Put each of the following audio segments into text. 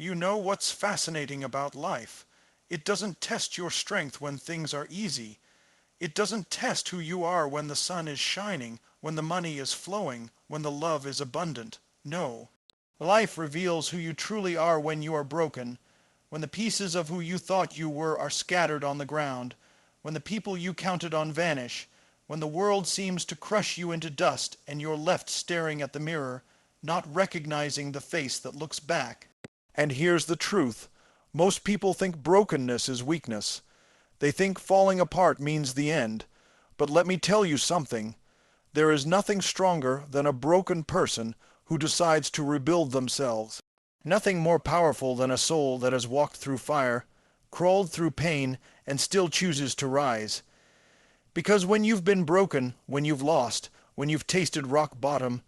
You know what's fascinating about life? It doesn't test your strength when things are easy. It doesn't test who you are when the sun is shining, when the money is flowing, when the love is abundant. No. Life reveals who you truly are when you are broken, when the pieces of who you thought you were are scattered on the ground, when the people you counted on vanish, when the world seems to crush you into dust and you're left staring at the mirror, not recognizing the face that looks back. And here's the truth. Most people think brokenness is weakness. They think falling apart means the end. But let me tell you something. There is nothing stronger than a broken person who decides to rebuild themselves. Nothing more powerful than a soul that has walked through fire, crawled through pain, and still chooses to rise. Because when you've been broken, when you've lost, when you've tasted rock bottom,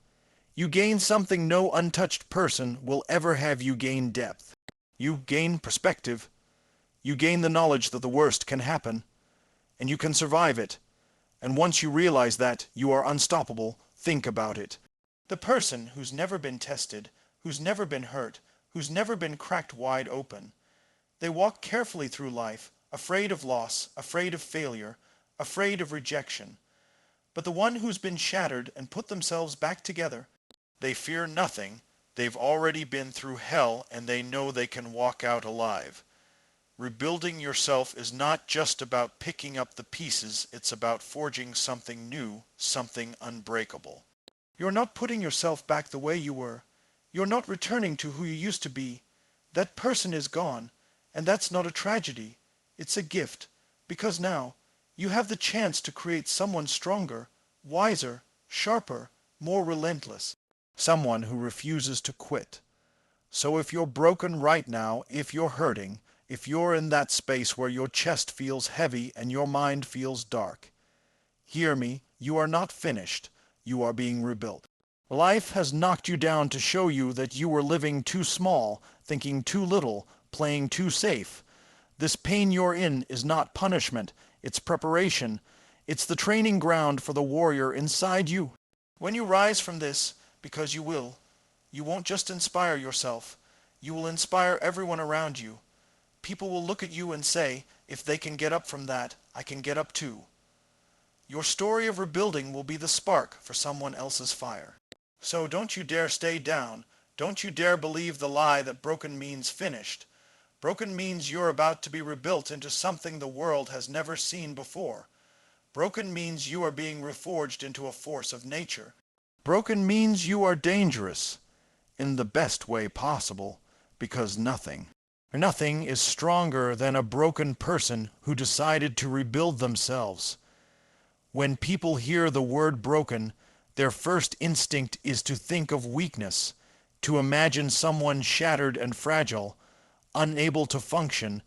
you gain something no untouched person will ever have you gain depth. You gain perspective. You gain the knowledge that the worst can happen, and you can survive it. And once you realize that, you are unstoppable. Think about it. The person who's never been tested, who's never been hurt, who's never been cracked wide open. They walk carefully through life, afraid of loss, afraid of failure, afraid of rejection. But the one who's been shattered and put themselves back together, they fear nothing. They've already been through hell and they know they can walk out alive. Rebuilding yourself is not just about picking up the pieces, it's about forging something new, something unbreakable. You're not putting yourself back the way you were. You're not returning to who you used to be. That person is gone, and that's not a tragedy. It's a gift, because now you have the chance to create someone stronger, wiser, sharper, more relentless. Someone who refuses to quit. So if you're broken right now, if you're hurting, if you're in that space where your chest feels heavy and your mind feels dark, hear me, you are not finished. You are being rebuilt. Life has knocked you down to show you that you were living too small, thinking too little, playing too safe. This pain you're in is not punishment, it's preparation. It's the training ground for the warrior inside you. When you rise from this, because you will, you won't just inspire yourself, you will inspire everyone around you. People will look at you and say, if they can get up from that, I can get up too. Your story of rebuilding will be the spark for someone else's fire. So don't you dare stay down. Don't you dare believe the lie that broken means finished. Broken means you're about to be rebuilt into something the world has never seen before. Broken means you are being reforged into a force of nature. Broken means you are dangerous, in the best way possible, because nothing is stronger than a broken person who decided to rebuild themselves. When people hear the word broken, their first instinct is to think of weakness, to imagine someone shattered and fragile, unable to function,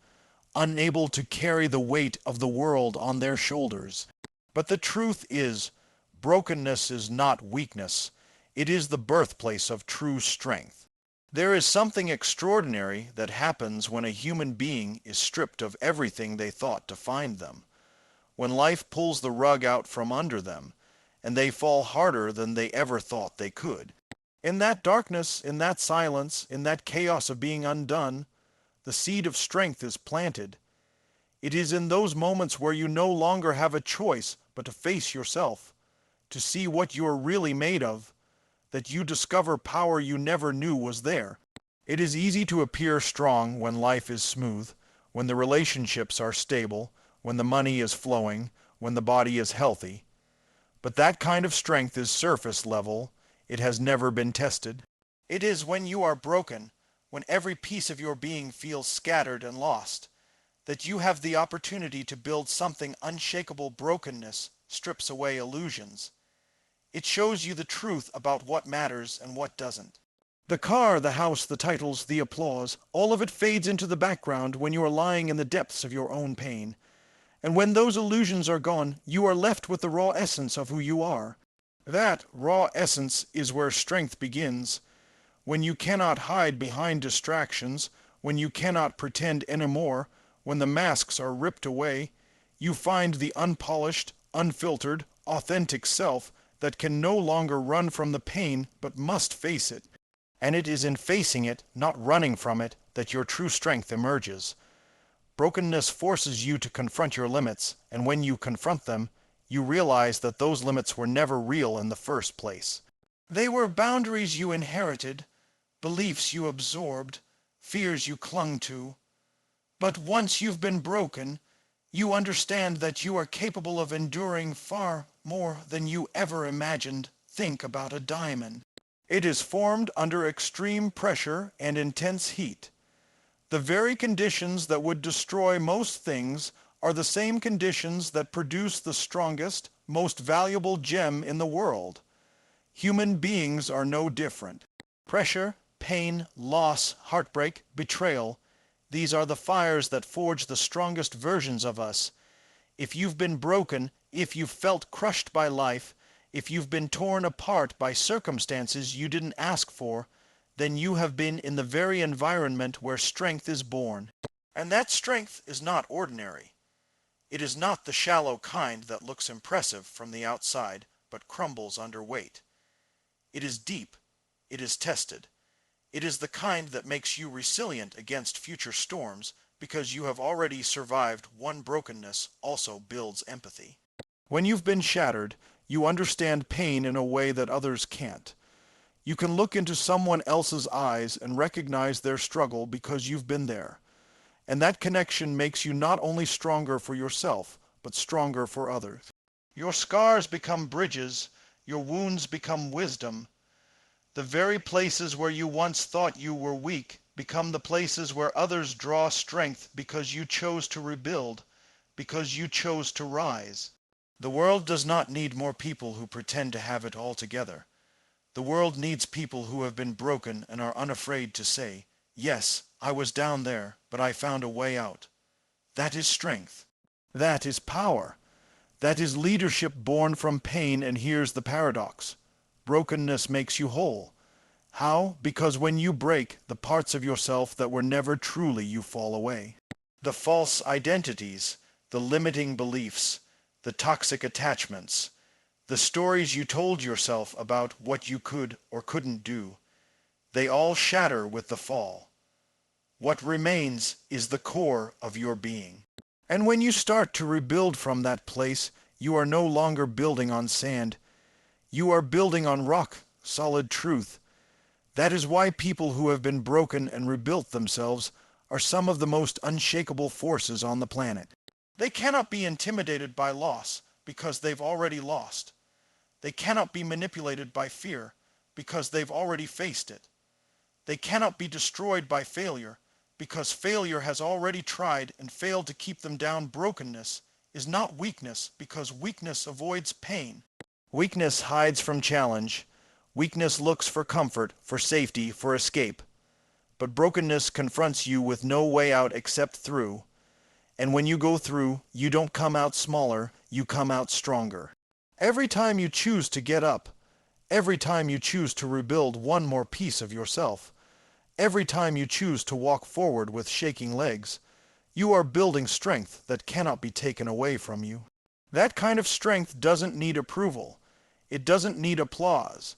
unable to carry the weight of the world on their shoulders. But the truth is, brokenness is not weakness. It is the birthplace of true strength. There is something extraordinary that happens when a human being is stripped of everything they thought defined them. When life pulls the rug out from under them, and they fall harder than they ever thought they could. In that darkness, in that silence, in that chaos of being undone, the seed of strength is planted. It is in those moments where you no longer have a choice but to face yourself, to see what you are really made of, that you discover power you never knew was there. It is easy to appear strong when life is smooth, when the relationships are stable, when the money is flowing, when the body is healthy. But that kind of strength is surface level. It has never been tested. It is when you are broken, when every piece of your being feels scattered and lost, that you have the opportunity to build something unshakable. Brokenness strips away illusions. It shows you the truth about what matters and what doesn't. The car, the house, the titles, the applause, all of it fades into the background when you are lying in the depths of your own pain. And when those illusions are gone, you are left with the raw essence of who you are. That raw essence is where strength begins. When you cannot hide behind distractions, when you cannot pretend anymore, when the masks are ripped away, you find the unpolished, unfiltered, authentic self that can no longer run from the pain but must face it. And it is in facing it, not running from it, that your true strength emerges. Brokenness forces you to confront your limits, and when you confront them, you realize that those limits were never real in the first place. They were boundaries you inherited, beliefs you absorbed, fears you clung to. But once you've been broken, you understand that you are capable of enduring far more than you ever imagined. Think about a diamond. It is formed under extreme pressure and intense heat. The very conditions that would destroy most things are the same conditions that produce the strongest, most valuable gem in the world. Human beings are no different. Pressure, pain, loss, heartbreak, betrayal, these are the fires that forge the strongest versions of us. If you've been broken, if you've felt crushed by life, if you've been torn apart by circumstances you didn't ask for, then you have been in the very environment where strength is born. And that strength is not ordinary. It is not the shallow kind that looks impressive from the outside, but crumbles under weight. It is deep. It is tested. It is the kind that makes you resilient against future storms, because you have already survived one brokenness also builds empathy. When you've been shattered, you understand pain in a way that others can't. You can look into someone else's eyes and recognize their struggle because you've been there. And that connection makes you not only stronger for yourself, but stronger for others. Your scars become bridges, your wounds become wisdom. The very places where you once thought you were weak become the places where others draw strength because you chose to rebuild, because you chose to rise. The world does not need more people who pretend to have it all together. The world needs people who have been broken and are unafraid to say, "Yes, I was down there, but I found a way out." That is strength. That is power. That is leadership born from pain, and here's the paradox. Brokenness makes you whole. How? Because when you break, the parts of yourself that were never truly you fall away. The false identities, the limiting beliefs, the toxic attachments, the stories you told yourself about what you could or couldn't do, they all shatter with the fall. What remains is the core of your being. And when you start to rebuild from that place, you are no longer building on sand. You are building on rock, solid truth. That is why people who have been broken and rebuilt themselves are some of the most unshakable forces on the planet. They cannot be intimidated by loss because they've already lost. They cannot be manipulated by fear because they've already faced it. They cannot be destroyed by failure because failure has already tried and failed to keep them down. Brokenness is not weakness because weakness avoids pain. Weakness hides from challenge. Weakness looks for comfort, for safety, for escape. But brokenness confronts you with no way out except through. And when you go through, you don't come out smaller, you come out stronger. Every time you choose to get up, every time you choose to rebuild one more piece of yourself, every time you choose to walk forward with shaking legs, you are building strength that cannot be taken away from you. That kind of strength doesn't need approval. It doesn't need applause.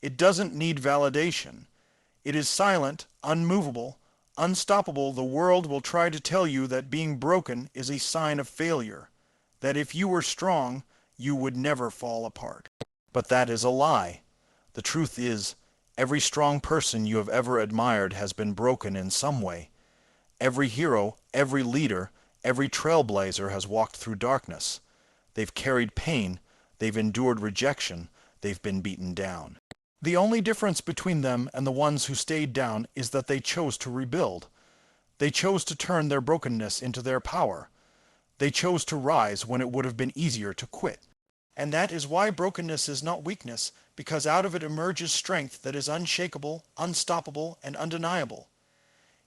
It doesn't need validation. It is silent, unmovable, unstoppable. The world will try to tell you that being broken is a sign of failure, that if you were strong, you would never fall apart. But that is a lie. The truth is, every strong person you have ever admired has been broken in some way. Every hero, every leader, every trailblazer has walked through darkness. They've carried pain, they've endured rejection, they've been beaten down. The only difference between them and the ones who stayed down is that they chose to rebuild. They chose to turn their brokenness into their power. They chose to rise when it would have been easier to quit. And that is why brokenness is not weakness, because out of it emerges strength that is unshakable, unstoppable, and undeniable.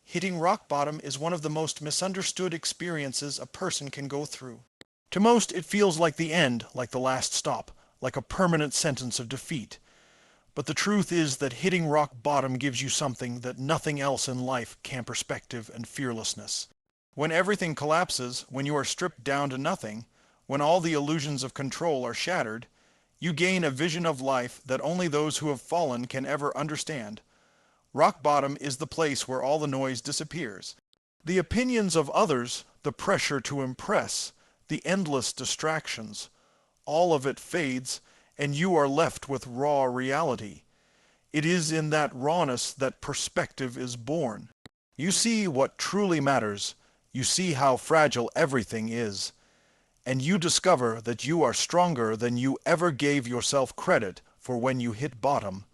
Hitting rock bottom is one of the most misunderstood experiences a person can go through. To most, it feels like the end, like the last stop, like a permanent sentence of defeat. But the truth is that hitting rock bottom gives you something that nothing else in life can: perspective and fearlessness. When everything collapses, when you are stripped down to nothing, when all the illusions of control are shattered, you gain a vision of life that only those who have fallen can ever understand. Rock bottom is the place where all the noise disappears. The opinions of others, the pressure to impress, the endless distractions, all of it fades, and you are left with raw reality. It is in that rawness that perspective is born. You see what truly matters. You see how fragile everything is. And you discover that you are stronger than you ever gave yourself credit for when you hit bottom.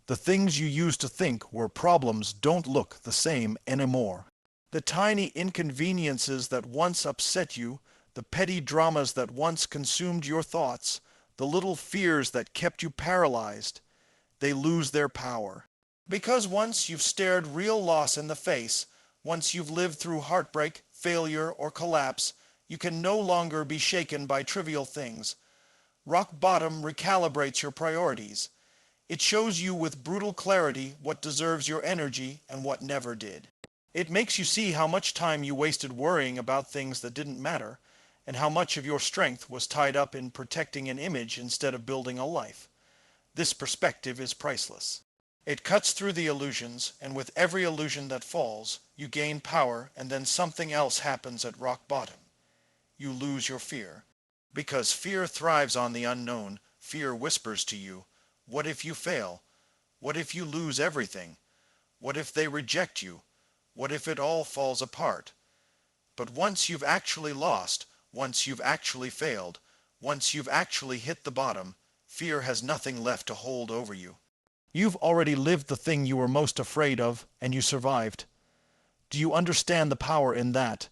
The things you used to think were problems don't look the same anymore. The tiny inconveniences that once upset you, the petty dramas that once consumed your thoughts, the little fears that kept you paralyzed, they lose their power. Because once you've stared real loss in the face, once you've lived through heartbreak, failure, or collapse, you can no longer be shaken by trivial things. Rock bottom recalibrates your priorities. It shows you with brutal clarity what deserves your energy and what never did. It makes you see how much time you wasted worrying about things that didn't matter, and how much of your strength was tied up in protecting an image instead of building a life. This perspective is priceless. It cuts through the illusions, and with every illusion that falls, you gain power, and then something else happens at rock bottom. You lose your fear. Because fear thrives on the unknown, fear whispers to you, what if you fail? What if you lose everything? What if they reject you? What if it all falls apart? But once you've actually lost, once you've actually failed, once you've actually hit the bottom, fear has nothing left to hold over you. You've already lived the thing you were most afraid of, and you survived. Do you understand the power in that?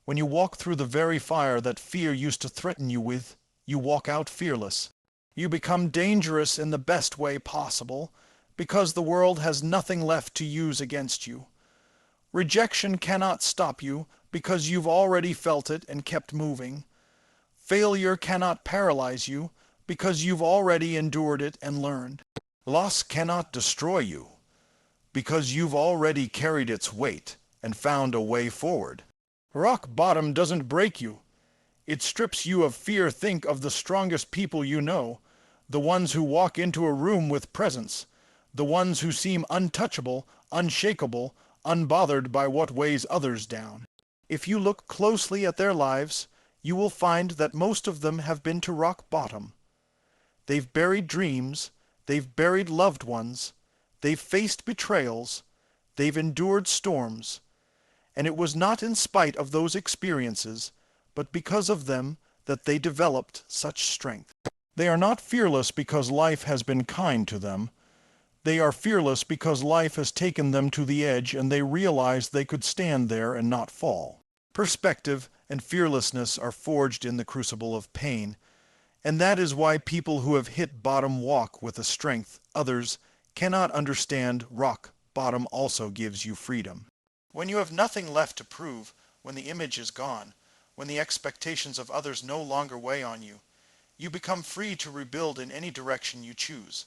When you walk through the very fire that fear used to threaten you with, you walk out fearless. You become dangerous in the best way possible, because the world has nothing left to use against you. Rejection cannot stop you, because you've already felt it and kept moving. Failure cannot paralyze you, because you've already endured it and learned. Loss cannot destroy you, because you've already carried its weight and found a way forward. Rock bottom doesn't break you. It strips you of fear. Think of the strongest people you know, the ones who walk into a room with presence, the ones who seem untouchable, unshakable, unbothered by what weighs others down. If you look closely at their lives, you will find that most of them have been to rock bottom. They've buried dreams, they've buried loved ones, they've faced betrayals, they've endured storms, and it was not in spite of those experiences, but because of them, that they developed such strength. They are not fearless because life has been kind to them. They are fearless because life has taken them to the edge and they realized they could stand there and not fall. Perspective and fearlessness are forged in the crucible of pain, and that is why people who have hit bottom walk with a strength others cannot understand. Rock bottom also gives you freedom. When you have nothing left to prove, when the image is gone, when the expectations of others no longer weigh on you, you become free to rebuild in any direction you choose.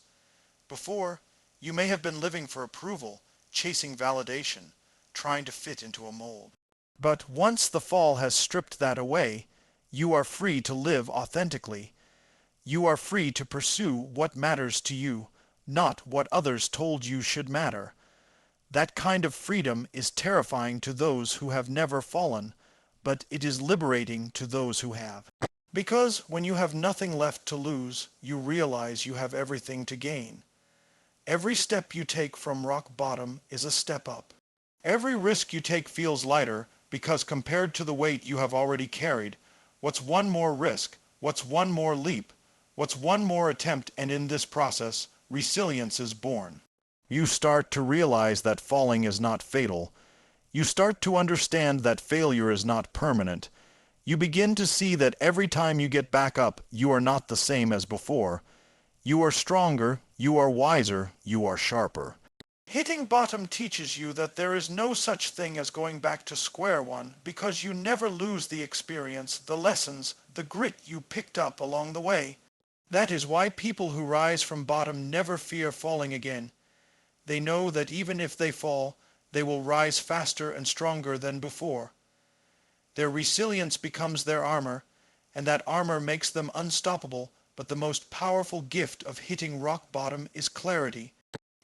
Before, you may have been living for approval, chasing validation, trying to fit into a mold. But once the fall has stripped that away, you are free to live authentically. You are free to pursue what matters to you, not what others told you should matter. That kind of freedom is terrifying to those who have never fallen, but it is liberating to those who have. Because when you have nothing left to lose, you realize you have everything to gain. Every step you take from rock bottom is a step up. Every risk you take feels lighter because compared to the weight you have already carried, what's one more risk? What's one more leap? What's one more attempt? And in this process, resilience is born. You start to realize that falling is not fatal. You start to understand that failure is not permanent. You begin to see that every time you get back up, you are not the same as before. You are stronger, you are wiser, you are sharper. Hitting bottom teaches you that there is no such thing as going back to square one, because you never lose the experience, the lessons, the grit you picked up along the way. That is why people who rise from bottom never fear falling again. They know that even if they fall, they will rise faster and stronger than before. Their resilience becomes their armor, and that armor makes them unstoppable, but the most powerful gift of hitting rock bottom is clarity.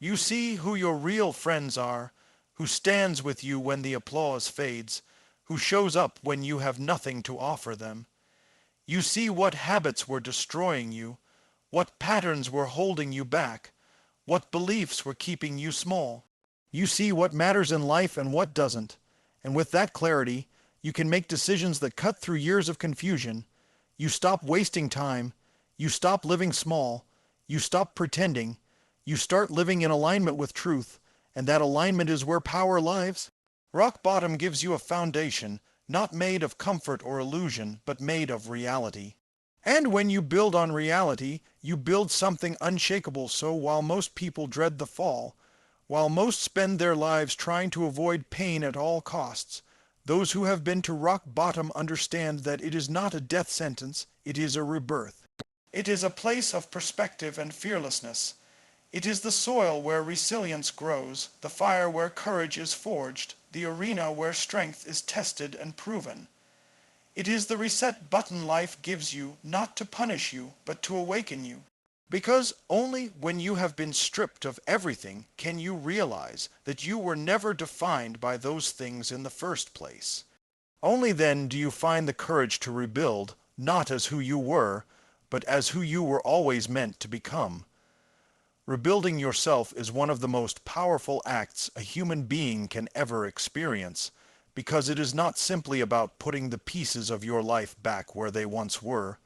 You see who your real friends are, who stands with you when the applause fades, who shows up when you have nothing to offer them. You see what habits were destroying you, what patterns were holding you back, what beliefs were keeping you small. You see what matters in life and what doesn't, and with that clarity, you can make decisions that cut through years of confusion. You stop wasting time, you stop living small, you stop pretending, you start living in alignment with truth, and that alignment is where power lies. Rock bottom gives you a foundation, not made of comfort or illusion, but made of reality. And when you build on reality, you build something unshakable. So while most people dread the fall, while most spend their lives trying to avoid pain at all costs, those who have been to rock bottom understand that it is not a death sentence, it is a rebirth. It is a place of perspective and fearlessness. It is the soil where resilience grows, the fire where courage is forged, the arena where strength is tested and proven. It is the reset button life gives you, not to punish you, but to awaken you. Because only when you have been stripped of everything can you realize that you were never defined by those things in the first place. Only then do you find the courage to rebuild, not as who you were, but as who you were always meant to become. Rebuilding yourself is one of the most powerful acts a human being can ever experience, because it is not simply about putting the pieces of your life back where they once were.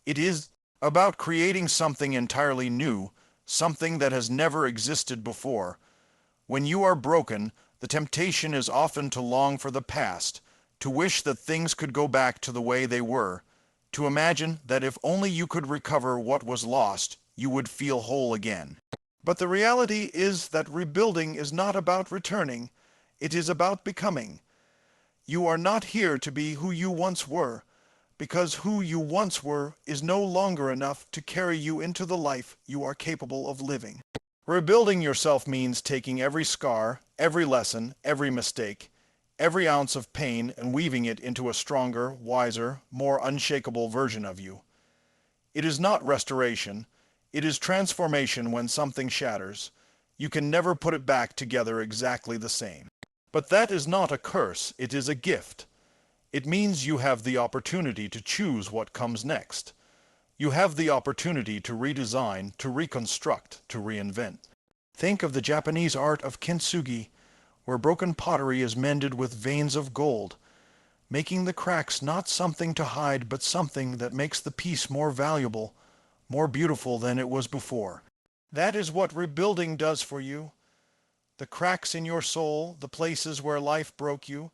It is about creating something entirely new, something that has never existed before. When you are broken, the temptation is often to long for the past, to wish that things could go back to the way they were, to imagine that if only you could recover what was lost, you would feel whole again. But the reality is that rebuilding is not about returning, it is about becoming. You are not here to be who you once were, because who you once were is no longer enough to carry you into the life you are capable of living. Rebuilding yourself means taking every scar, every lesson, every mistake, every ounce of pain and weaving it into a stronger, wiser, more unshakable version of you. It is not restoration, it is transformation. When something shatters, you can never put it back together exactly the same. But that is not a curse, it is a gift. It means you have the opportunity to choose what comes next. You have the opportunity to redesign, to reconstruct, to reinvent. Think of the Japanese art of kintsugi, where broken pottery is mended with veins of gold, making the cracks not something to hide, but something that makes the piece more valuable, more beautiful than it was before. That is what rebuilding does for you. The cracks in your soul, the places where life broke you,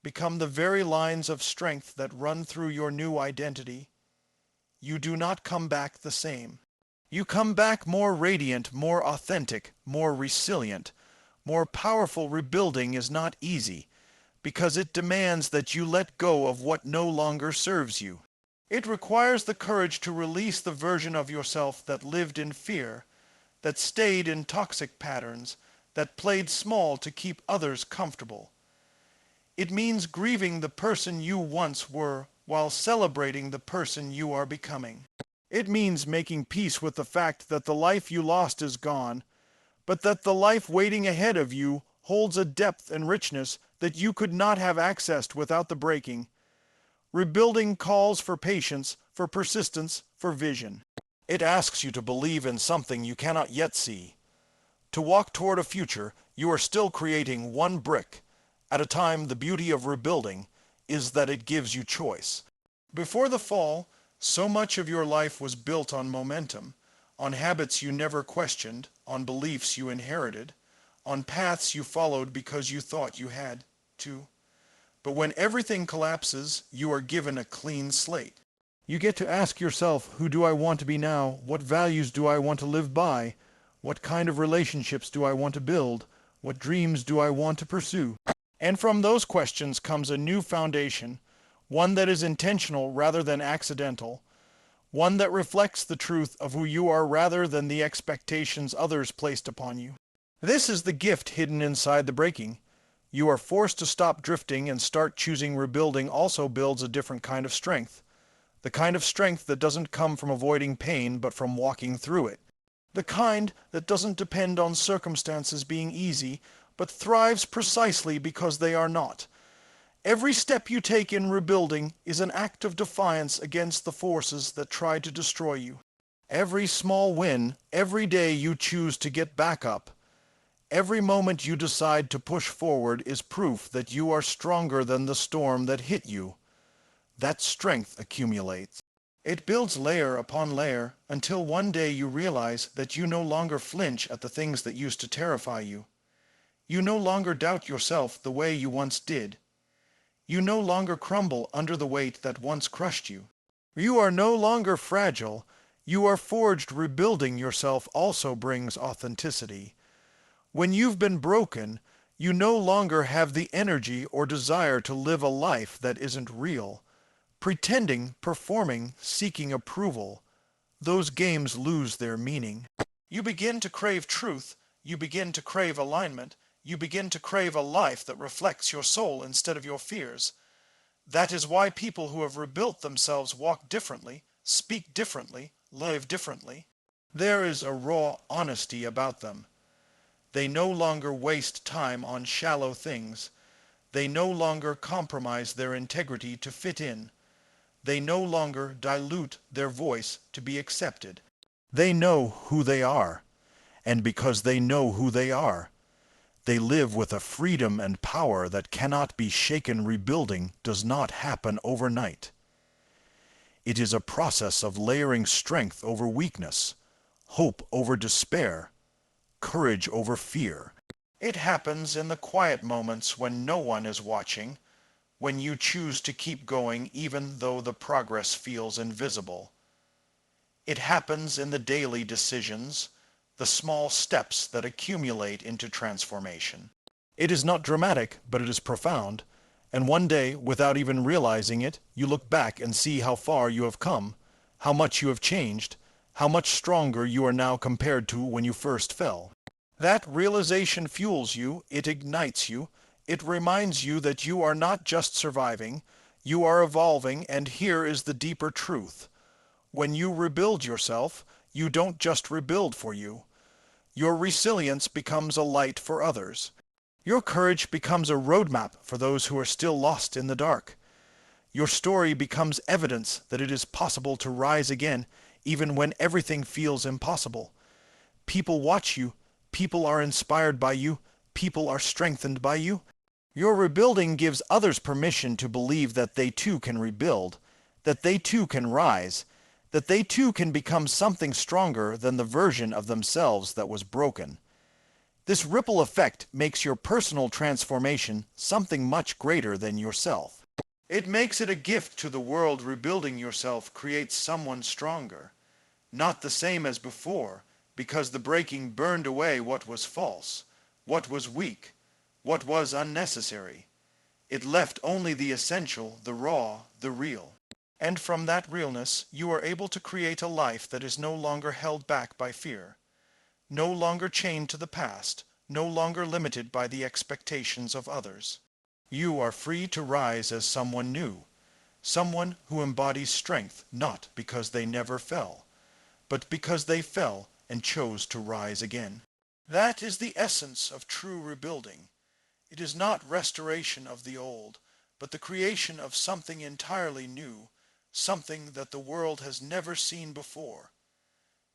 become the very lines of strength that run through your new identity. You do not come back the same. You come back more radiant, more authentic, more resilient, more powerful. Rebuilding is not easy, because it demands that you let go of what no longer serves you. It requires the courage to release the version of yourself that lived in fear, that stayed in toxic patterns, that played small to keep others comfortable. It means grieving the person you once were while celebrating the person you are becoming. It means making peace with the fact that the life you lost is gone, but that the life waiting ahead of you holds a depth and richness that you could not have accessed without the breaking. Rebuilding calls for patience, for persistence, for vision. It asks you to believe in something you cannot yet see. To walk toward a future you are still creating one brick at a time. The beauty of rebuilding is that it gives you choice. Before the fall, so much of your life was built on momentum, on habits you never questioned, on beliefs you inherited, on paths you followed because you thought you had to. But when everything collapses, you are given a clean slate. You get to ask yourself, who do I want to be now? What values do I want to live by? What kind of relationships do I want to build? What dreams do I want to pursue? And from those questions comes a new foundation, one that is intentional rather than accidental, one that reflects the truth of who you are rather than the expectations others placed upon you. This is the gift hidden inside the breaking. You are forced to stop drifting and start choosing. Rebuilding also builds a different kind of strength, the kind of strength that doesn't come from avoiding pain but from walking through it. The kind that doesn't depend on circumstances being easy, but thrives precisely because they are not. Every step you take in rebuilding is an act of defiance against the forces that try to destroy you. Every small win, every day you choose to get back up, every moment you decide to push forward is proof that you are stronger than the storm that hit you. That strength accumulates. It builds layer upon layer until one day you realize that you no longer flinch at the things that used to terrify you. You no longer doubt yourself the way you once did. You no longer crumble under the weight that once crushed you. You are no longer fragile. You are forged. Rebuilding yourself also brings authenticity. When you've been broken, you no longer have the energy or desire to live a life that isn't real. Pretending, performing, seeking approval, those games lose their meaning. You begin to crave truth. You begin to crave alignment. You begin to crave a life that reflects your soul instead of your fears. That is why people who have rebuilt themselves walk differently, speak differently, live differently. There is a raw honesty about them. They no longer waste time on shallow things. They no longer compromise their integrity to fit in. They no longer dilute their voice to be accepted. They know who they are, and because they know who they are, they live with a freedom and power that cannot be shaken. Rebuilding does not happen overnight. It is a process of layering strength over weakness, hope over despair, courage over fear. It happens in the quiet moments when no one is watching, when you choose to keep going even though the progress feels invisible. It happens in the daily decisions, the small steps that accumulate into transformation. It is not dramatic, but it is profound, and one day, without even realizing it, you look back and see how far you have come, how much you have changed, how much stronger you are now compared to when you first fell. That realization fuels you, it ignites you, it reminds you that you are not just surviving, you are evolving, and here is the deeper truth. When you rebuild yourself, you don't just rebuild for you. Your resilience becomes a light for others. Your courage becomes a roadmap for those who are still lost in the dark. Your story becomes evidence that it is possible to rise again even when everything feels impossible. People watch you, people are inspired by you, people are strengthened by you. Your rebuilding gives others permission to believe that they too can rebuild, that they too can rise, that they too can become something stronger than the version of themselves that was broken. This ripple effect makes your personal transformation something much greater than yourself. It makes it a gift to the world. Rebuilding yourself creates someone stronger, not the same as before, because the breaking burned away what was false, what was weak, what was unnecessary. It left only the essential, the raw, the real. And from that realness, you are able to create a life that is no longer held back by fear, no longer chained to the past, no longer limited by the expectations of others. You are free to rise as someone new, someone who embodies strength not because they never fell, but because they fell and chose to rise again. That is the essence of true rebuilding. It is not restoration of the old, but the creation of something entirely new, something that the world has never seen before.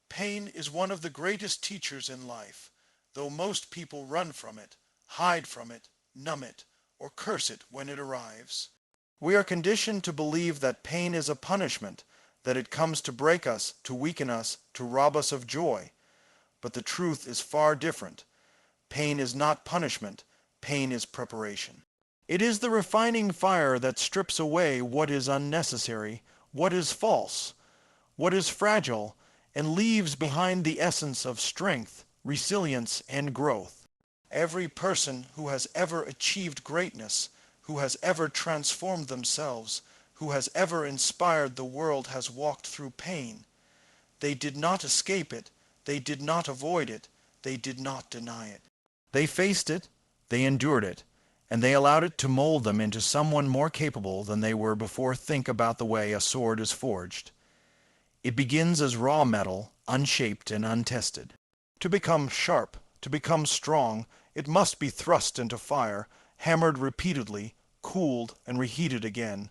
Pain is one of the greatest teachers in life, though most people run from it, hide from it, numb it, or curse it when it arrives. We are conditioned to believe that pain is a punishment, that it comes to break us, to weaken us, to rob us of joy. But the truth is far different. Pain is not punishment, pain is preparation. It is the refining fire that strips away what is unnecessary, what is false, what is fragile, and leaves behind the essence of strength, resilience, and growth. Every person who has ever achieved greatness, who has ever transformed themselves, who has ever inspired the world has walked through pain. They did not escape it, they did not avoid it, they did not deny it. They faced it, they endured it, and they allowed it to mold them into someone more capable than they were before. Think about the way a sword is forged. It begins as raw metal, unshaped and untested. To become sharp, to become strong, it must be thrust into fire, hammered repeatedly, cooled and reheated again.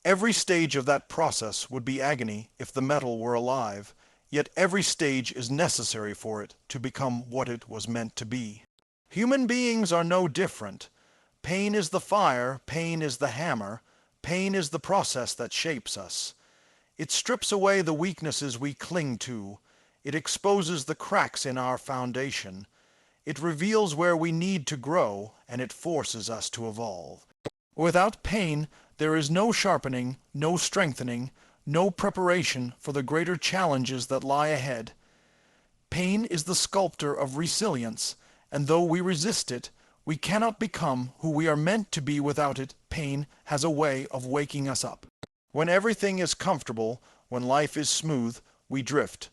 Every stage of that process would be agony if the metal were alive, yet every stage is necessary for it to become what it was meant to be. Human beings are no different. Pain is the fire, pain is the hammer, pain is the process that shapes us. It strips away the weaknesses we cling to. It exposes the cracks in our foundation. It reveals where we need to grow, and it forces us to evolve. Without pain, there is no sharpening, no strengthening, no preparation for the greater challenges that lie ahead. Pain is the sculptor of resilience, and though we resist it, we cannot become who we are meant to be without it. Pain has a way of waking us up. When everything is comfortable, when life is smooth, we drift.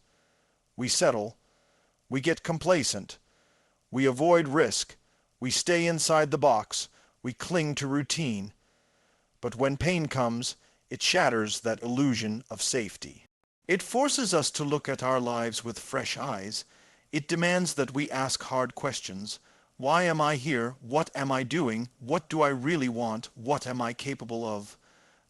We settle. We get complacent. We avoid risk. We stay inside the box. We cling to routine. But when pain comes, it shatters that illusion of safety. It forces us to look at our lives with fresh eyes. It demands that we ask hard questions. Why am I here? What am I doing? What do I really want? What am I capable of?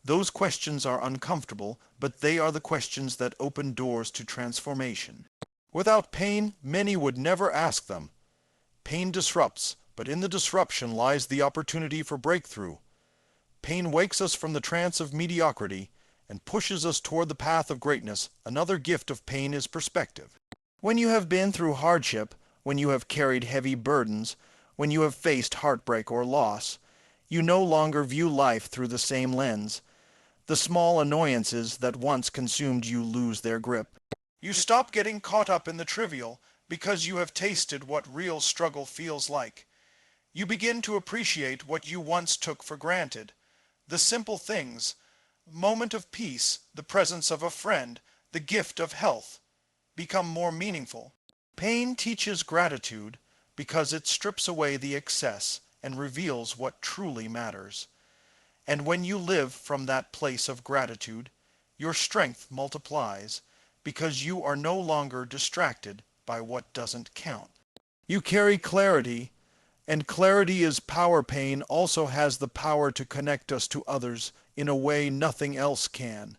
Those questions are uncomfortable, but they are the questions that open doors to transformation. Without pain, many would never ask them. Pain disrupts, but in the disruption lies the opportunity for breakthrough. Pain wakes us from the trance of mediocrity and pushes us toward the path of greatness. Another gift of pain is perspective. When you have been through hardship, when you have carried heavy burdens, when you have faced heartbreak or loss, you no longer view life through the same lens. The small annoyances that once consumed you lose their grip. You stop getting caught up in the trivial because you have tasted what real struggle feels like. You begin to appreciate what you once took for granted. The simple things, moment of peace, the presence of a friend, the gift of health, become more meaningful. Pain teaches gratitude because it strips away the excess and reveals what truly matters. And when you live from that place of gratitude, your strength multiplies because you are no longer distracted by what doesn't count. You carry clarity, and clarity is power. Pain also has the power to connect us to others in a way nothing else can.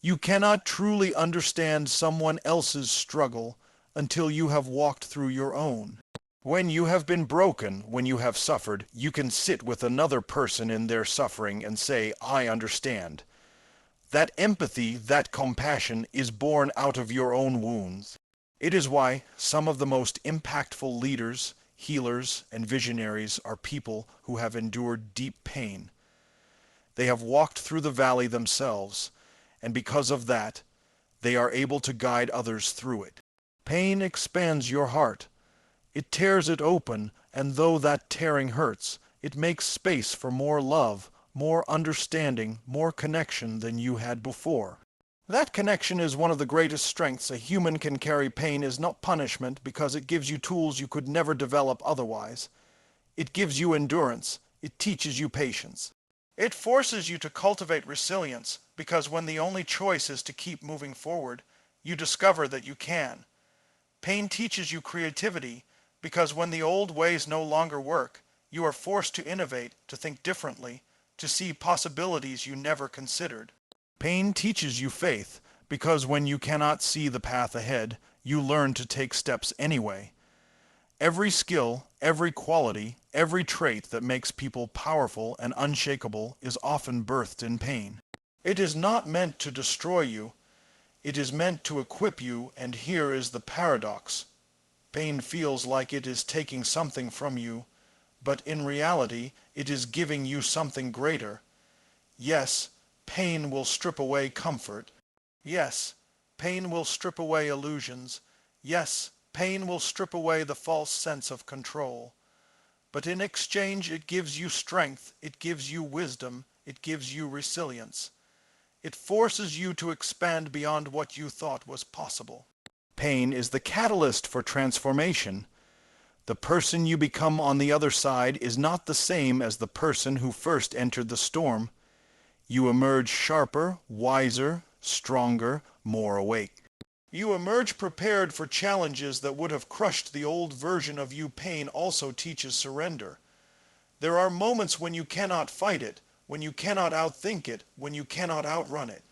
You cannot truly understand someone else's struggle until you have walked through your own. When you have been broken, when you have suffered, you can sit with another person in their suffering and say, I understand. That empathy, that compassion is born out of your own wounds. It is why some of the most impactful leaders, healers, and visionaries are people who have endured deep pain. They have walked through the valley themselves, and because of that, they are able to guide others through it. Pain expands your heart. It tears it open, and though that tearing hurts, it makes space for more love, more understanding, more connection than you had before. That connection is one of the greatest strengths a human can carry. Pain is not punishment because it gives you tools you could never develop otherwise. It gives you endurance. It teaches you patience. It forces you to cultivate resilience because when the only choice is to keep moving forward, you discover that you can. Pain teaches you creativity because when the old ways no longer work, you are forced to innovate, to think differently, to see possibilities you never considered. Pain teaches you faith because when you cannot see the path ahead, you learn to take steps anyway. Every skill, every quality, every trait that makes people powerful and unshakable is often birthed in pain. It is not meant to destroy you. It is meant to equip you, and here is the paradox. Pain feels like it is taking something from you, but in reality, it is giving you something greater. Yes, pain will strip away comfort. Yes, pain will strip away illusions. Yes, pain will strip away the false sense of control. But in exchange, it gives you strength, it gives you wisdom, it gives you resilience. It forces you to expand beyond what you thought was possible. Pain is the catalyst for transformation. The person you become on the other side is not the same as the person who first entered the storm. You emerge sharper, wiser, stronger, more awake. You emerge prepared for challenges that would have crushed the old version of you. Pain also teaches surrender. There are moments when you cannot fight it, when you cannot outthink it, when you cannot outrun it.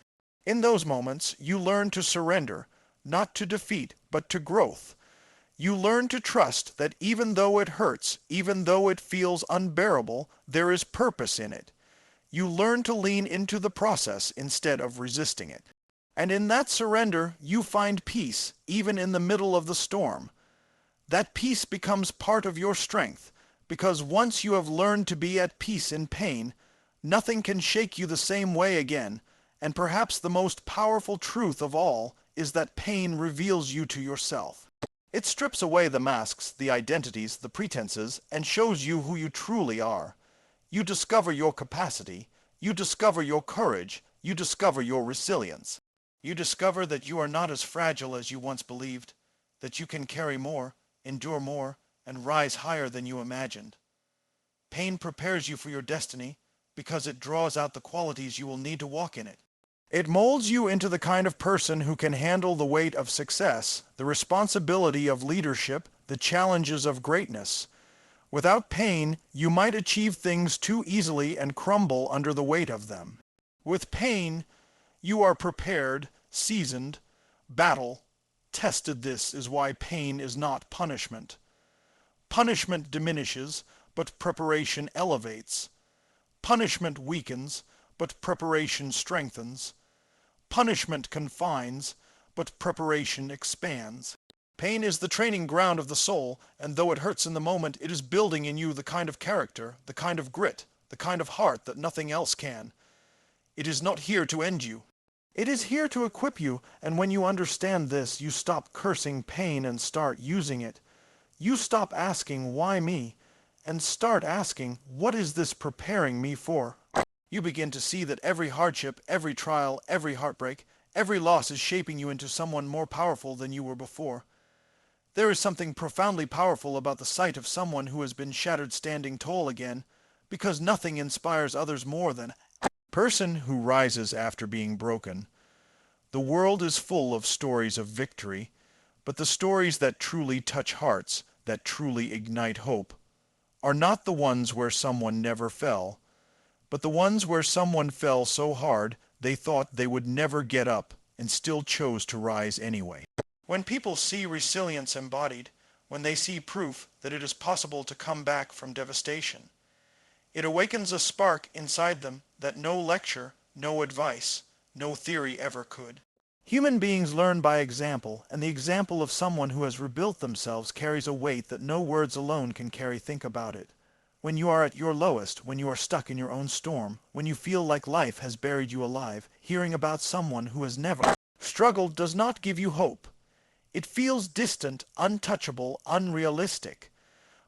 In those moments, you learn to surrender, not to defeat, but to growth. You learn to trust that even though it hurts, even though it feels unbearable, there is purpose in it. You learn to lean into the process instead of resisting it. And in that surrender, you find peace, even in the middle of the storm. That peace becomes part of your strength, because once you have learned to be at peace in pain, nothing can shake you the same way again, and perhaps the most powerful truth of all is that pain reveals you to yourself. It strips away the masks, the identities, the pretenses, and shows you who you truly are. You discover your capacity, you discover your courage, you discover your resilience. You discover that you are not as fragile as you once believed, that you can carry more, endure more, and rise higher than you imagined. Pain prepares you for your destiny because it draws out the qualities you will need to walk in it. It molds you into the kind of person who can handle the weight of success, the responsibility of leadership, the challenges of greatness. Without pain, you might achieve things too easily and crumble under the weight of them. With pain, you are prepared, seasoned, battle, tested. This is why pain is not punishment. Punishment diminishes, but preparation elevates. Punishment weakens, but preparation strengthens. Punishment confines, but preparation expands. Pain is the training ground of the soul, and though it hurts in the moment, it is building in you the kind of character, the kind of grit, the kind of heart that nothing else can. It is not here to end you. It is here to equip you, and when you understand this, you stop cursing pain and start using it. You stop asking, why me? And start asking, what is this preparing me for? You begin to see that every hardship, every trial, every heartbreak, every loss is shaping you into someone more powerful than you were before. There is something profoundly powerful about the sight of someone who has been shattered standing tall again, because nothing inspires others more than a person who rises after being broken. The world is full of stories of victory, but the stories that truly touch hearts, that truly ignite hope, are not the ones where someone never fell, but the ones where someone fell so hard they thought they would never get up and still chose to rise anyway. When people see resilience embodied, when they see proof that it is possible to come back from devastation, it awakens a spark inside them that no lecture, no advice, no theory ever could. Human beings learn by example, and the example of someone who has rebuilt themselves carries a weight that no words alone can carry. Think about it. When you are at your lowest, when you are stuck in your own storm, when you feel like life has buried you alive, hearing about someone who has never struggled does not give you hope. It feels distant, untouchable, unrealistic.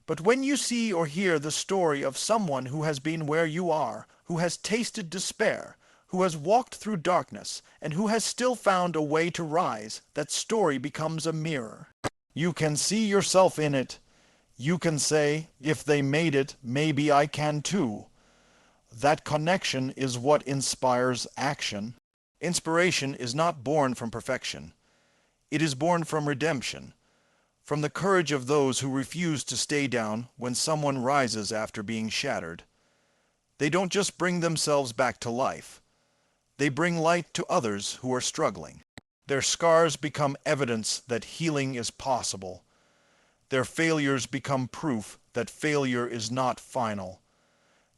But when you see or hear the story of someone who has been where you are, who has tasted despair, who has walked through darkness, and who has still found a way to rise, that story becomes a mirror. You can see yourself in it. You can say, if they made it, maybe I can too. That connection is what inspires action. Inspiration is not born from perfection. It is born from redemption, from the courage of those who refuse to stay down when someone rises after being shattered. They don't just bring themselves back to life. They bring light to others who are struggling. Their scars become evidence that healing is possible. Their failures become proof that failure is not final.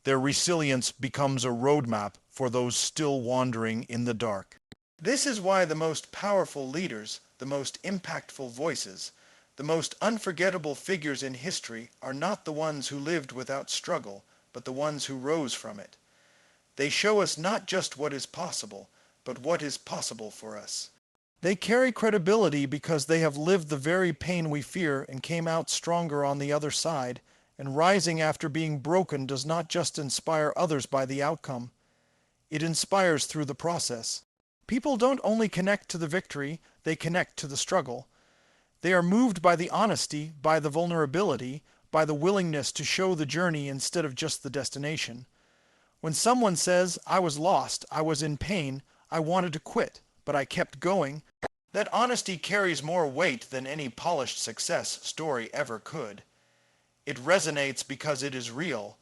Their resilience becomes a roadmap for those still wandering in the dark. This is why the most powerful leaders, the most impactful voices, the most unforgettable figures in history are not the ones who lived without struggle, but the ones who rose from it. They show us not just what is possible, but what is possible for us. They carry credibility because they have lived the very pain we fear and came out stronger on the other side, and rising after being broken does not just inspire others by the outcome. It inspires through the process. People don't only connect to the victory, they connect to the struggle. They are moved by the honesty, by the vulnerability, by the willingness to show the journey instead of just the destination. When someone says, I was lost, I was in pain, I wanted to quit, but I kept going, That honesty carries more weight than any polished success story ever could. It resonates because it is real,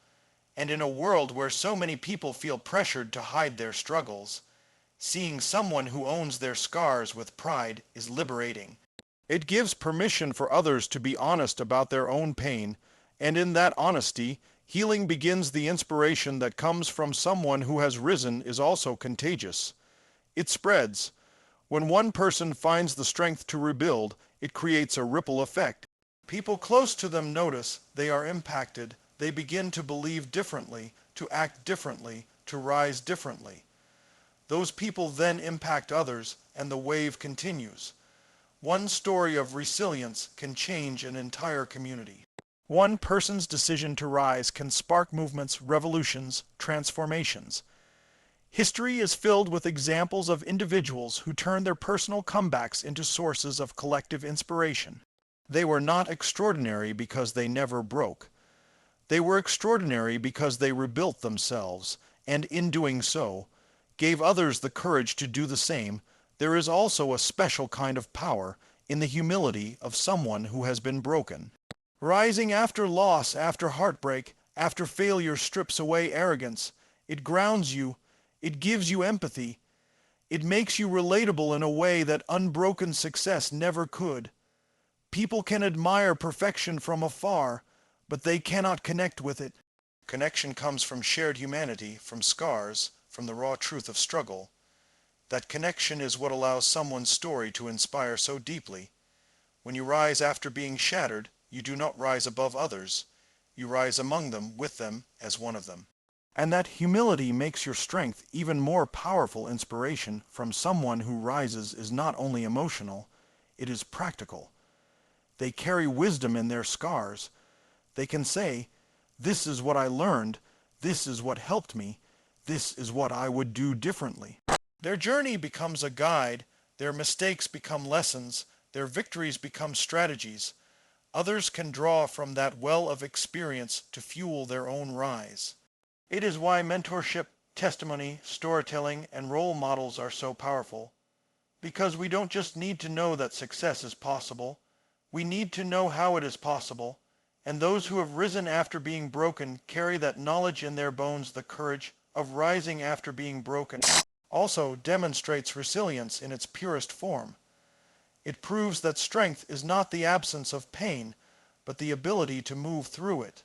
and in a world where so many people feel pressured to hide their struggles, seeing someone who owns their scars with pride is liberating. It gives permission for others to be honest about their own pain, and in that honesty, healing begins. The inspiration that comes from someone who has risen is also contagious. It spreads. When one person finds the strength to rebuild, it creates a ripple effect. People close to them notice, they are impacted, they begin to believe differently, to act differently, to rise differently. Those people then impact others, and the wave continues. One story of resilience can change an entire community. One person's decision to rise can spark movements, revolutions, transformations. History is filled with examples of individuals who turned their personal comebacks into sources of collective inspiration. They were not extraordinary because they never broke. They were extraordinary because they rebuilt themselves, and in doing so, gave others the courage to do the same. There is also a special kind of power in the humility of someone who has been broken. Rising after loss, after heartbreak, after failure strips away arrogance. It grounds you. It gives you empathy. It makes you relatable in a way that unbroken success never could. People can admire perfection from afar, but they cannot connect with it. Connection comes from shared humanity, from scars, from the raw truth of struggle. That connection is what allows someone's story to inspire so deeply. When you rise after being shattered, you do not rise above others. You rise among them, with them, as one of them. And that humility makes your strength even more powerful. Inspiration from someone who rises is not only emotional, it is practical. They carry wisdom in their scars. They can say, "This is what I learned, this is what helped me, this is what I would do differently." Their journey becomes a guide, their mistakes become lessons, their victories become strategies. Others can draw from that well of experience to fuel their own rise. It is why mentorship, testimony, storytelling, and role models are so powerful. Because we don't just need to know that success is possible, we need to know how it is possible, and those who have risen after being broken carry that knowledge in their bones. The courage of rising after being broken also demonstrates resilience in its purest form. It proves that strength is not the absence of pain, but the ability to move through it.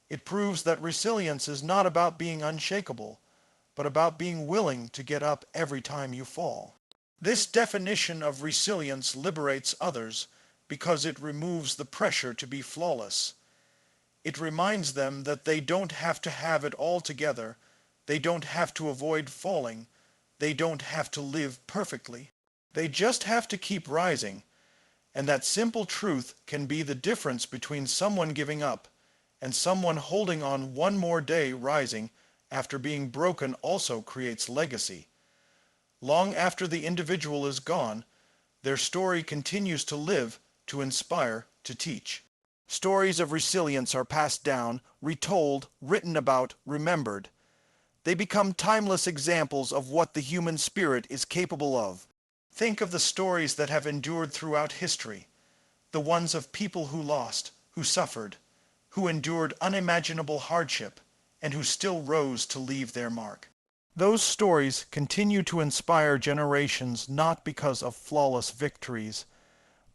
It proves that resilience is not about being unshakable, but about being willing to get up every time you fall. This definition of resilience liberates others because it removes the pressure to be flawless. It reminds them that they don't have to have it all together, they don't have to avoid falling, they don't have to live perfectly. They just have to keep rising, and that simple truth can be the difference between someone giving up and someone holding on one more day. Rising after being broken also creates legacy. Long after the individual is gone, their story continues to live, to inspire, to teach. Stories of resilience are passed down, retold, written about, remembered. They become timeless examples of what the human spirit is capable of. Think of the stories that have endured throughout history, the ones of people who lost, who suffered, who endured unimaginable hardship, and who still rose to leave their mark. Those stories continue to inspire generations not because of flawless victories,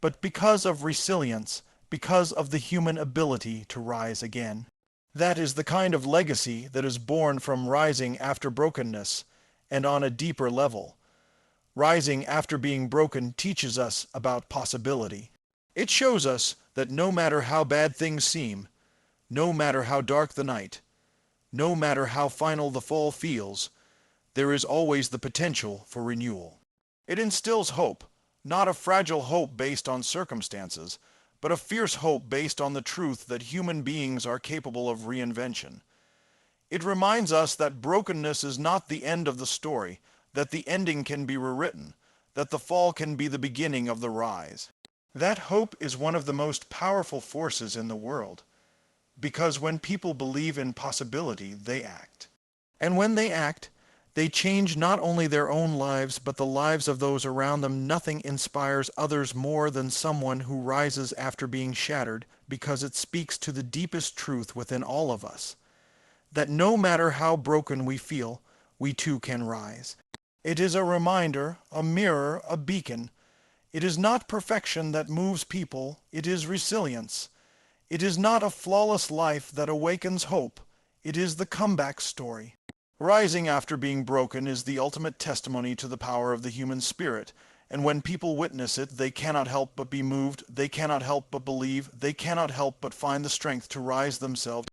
but because of resilience, because of the human ability to rise again. That is the kind of legacy that is born from rising after brokenness, and on a deeper level. Rising after being broken teaches us about possibility. It shows us that no matter how bad things seem, no matter how dark the night, no matter how final the fall feels, there is always the potential for renewal. It instills hope, not a fragile hope based on circumstances, but a fierce hope based on the truth that human beings are capable of reinvention. It reminds us that brokenness is not the end of the story, that the ending can be rewritten, that the fall can be the beginning of the rise. That hope is one of the most powerful forces in the world, because when people believe in possibility, they act. And when they act, They change not only their own lives, but the lives of those around them. Nothing inspires others more than someone who rises after being shattered, because it speaks to the deepest truth within all of us, that no matter how broken we feel, we too can rise. It is a reminder, a mirror, a beacon. It is not perfection that moves people, it is resilience. It is not a flawless life that awakens hope, it is the comeback story. Rising after being broken is the ultimate testimony to the power of the human spirit, and when people witness it, they cannot help but be moved, they cannot help but believe, they cannot help but find the strength to rise themselves.